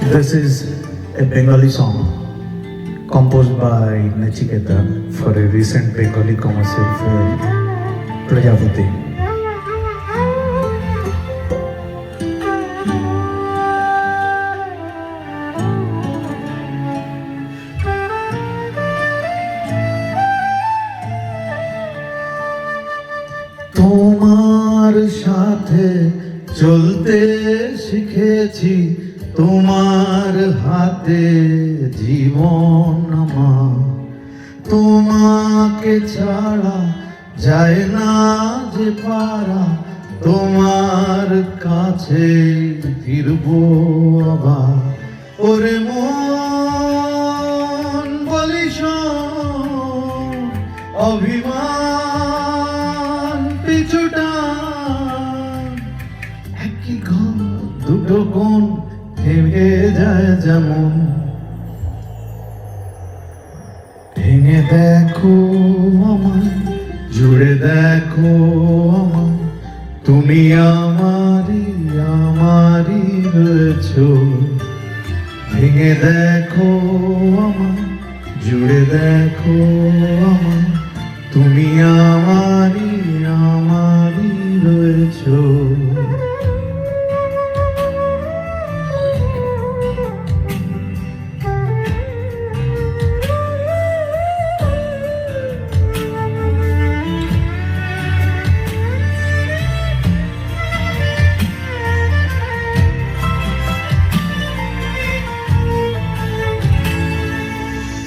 This is a Bengali song composed by Nachiketa for a recent Bengali commercial film, Prajapati. তোমার সাথে চলতে শিখেছি, তোমার হাতে জীবন আমার, তোমাকে ছাড়া যায় না যে পারা, তোমার কাছে ফিরবো আবার। ওরে মন বলিস অভিমান পিছুটা, একই ঘর দুটো কোণ ভেঙে যায় যেমন। ভেঙে দেখো আমায়, জুড়ে দেখো আমায়, তুমি আমারই আমারই রয়েছো। ভেঙে দেখো আমায়, জুড়ে দেখো আমায়, তুমি আমারই আমারই রয়েছো।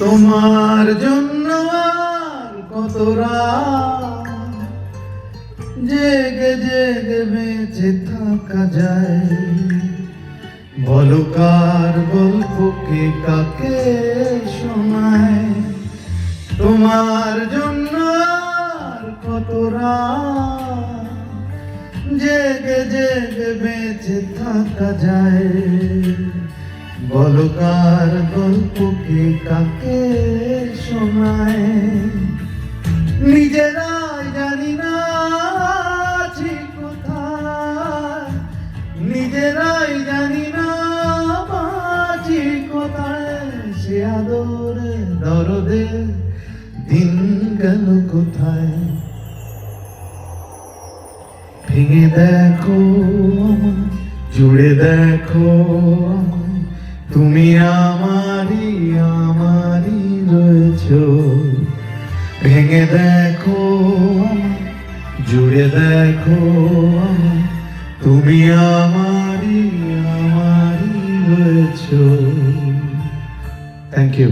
তোমার জন্য আর কত রাত জেগে জেগে বেঁচে থাকা যায়, বলো কার গল্প কে কাকে শোনায়। তোমার জন্য আর কত রাত জেগে জেগে বেঁচে থাকা যায়, বলো কার গল্প কে কাকে শোনায়। নিজেরাই জানি না আছি কোথায়, নিজেরাই জানি না বাঁচি কোথায়, সে আদরে দরদে দিন গেল কোথায়। ভেঙে দেখো আমায়, জুড়ে দেখো আমায়, তুমি আমারই আমারই রয়েছো। ভেঙে দেখো আমায়, জুড়ে দেখো আমায়, তুমি আমারই আমারই রয়েছো। Thank you.